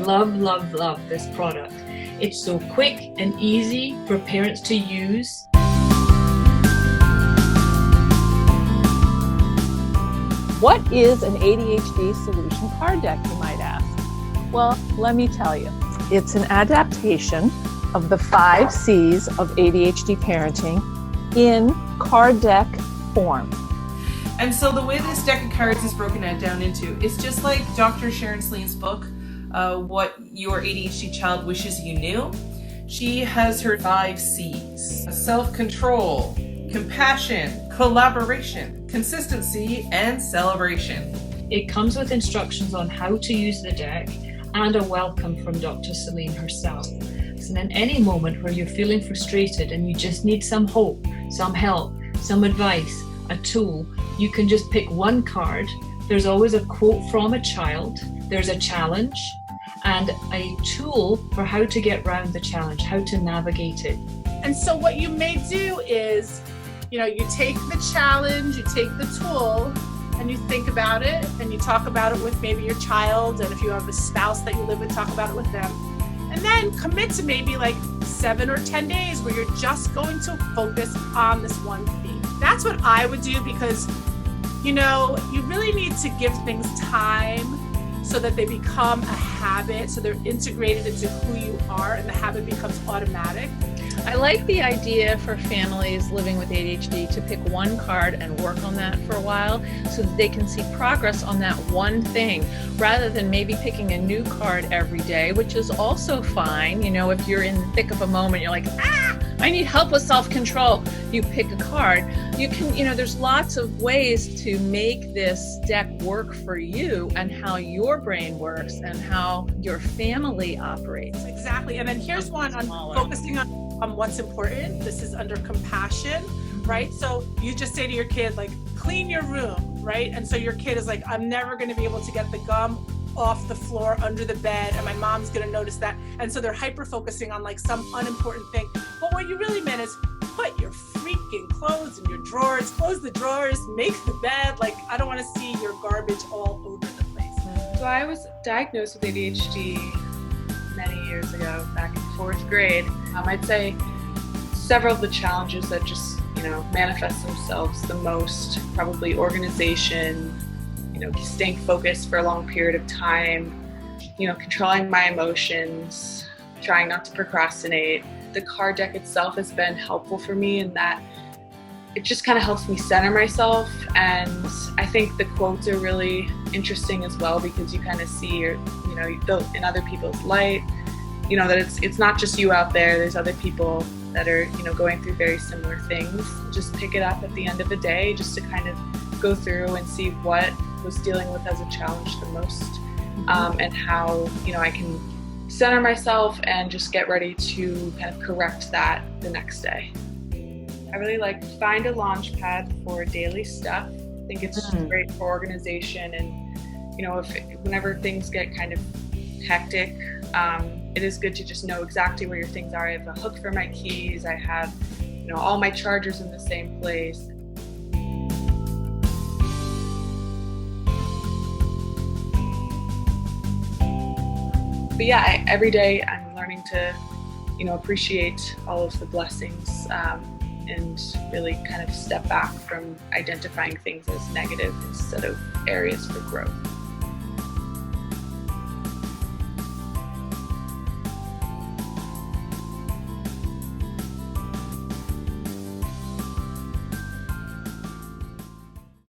love, love, love this product. It's so quick and easy for parents to use. What is an ADHD solution card deck, you might ask? Well, let me tell you. It's an adaptation of the 5 C's of ADHD parenting in card deck form. And so the way this deck of cards is broken down into is just like Dr. Sharon Saline's book, What Your ADHD Child Wishes You Knew. She has her 5 C's: self-control, compassion, collaboration, consistency, and celebration. It comes with instructions on how to use the deck and a welcome from Dr. Saline herself. So in any moment where you're feeling frustrated and you just need some hope, some help, some advice, a tool, you can just pick one card. There's always a quote from a child, there's a challenge, and a tool for how to get around the challenge, how to navigate it. And so what you may do is, you take the challenge, you take the tool, and you think about it, and you talk about it with maybe your child, and if you have a spouse that you live with, talk about it with them. And then commit to maybe like 7 or 10 days where you're just going to focus on this one thing. That's what I would do, because, you really need to give things time so that they become a habit, so they're integrated into who you are, and the habit becomes automatic. I like the idea for families living with ADHD to pick one card and work on that for a while so that they can see progress on that one thing, rather than maybe picking a new card every day, which is also fine. If you're in the thick of a moment, you're like, I need help with self-control. You pick a card. You can, there's lots of ways to make this deck work for you and how your brain works and how your family operates. Exactly. And then here's one on focusing on what's important. This is under compassion, right? So you just say to your kid, like, clean your room, right? And so your kid is like, I'm never going to be able to get the gum off the floor under the bed, and my mom's going to notice that. And so they're hyper focusing on like some unimportant thing. But what you really meant is put your freaking clothes in your drawers, close the drawers, make the bed. Like, I don't want to see your garbage all over the place. So I was diagnosed with ADHD many years ago, back in 4th grade. I'd say several of the challenges that just, manifest themselves the most, probably organization, staying focused for a long period of time, controlling my emotions, trying not to procrastinate. The card deck itself has been helpful for me in that it just kind of helps me center myself, and I think the quotes are really interesting as well, because you kind of see in other people's light, that it's not just you out there. There's other people that are going through very similar things. Just pick it up at the end of the day, just to kind of go through and see what was dealing with as a challenge the most, and how I can center myself and just get ready to kind of correct that the next day. I really like find a launch pad for daily stuff. I think it's just great for organization, and whenever things get kind of hectic, it is good to just know exactly where your things are. I have a hook for my keys, I have all my chargers in the same place. But yeah, every day I'm learning to appreciate all of the blessings, and really kind of step back from identifying things as negative instead of areas for growth.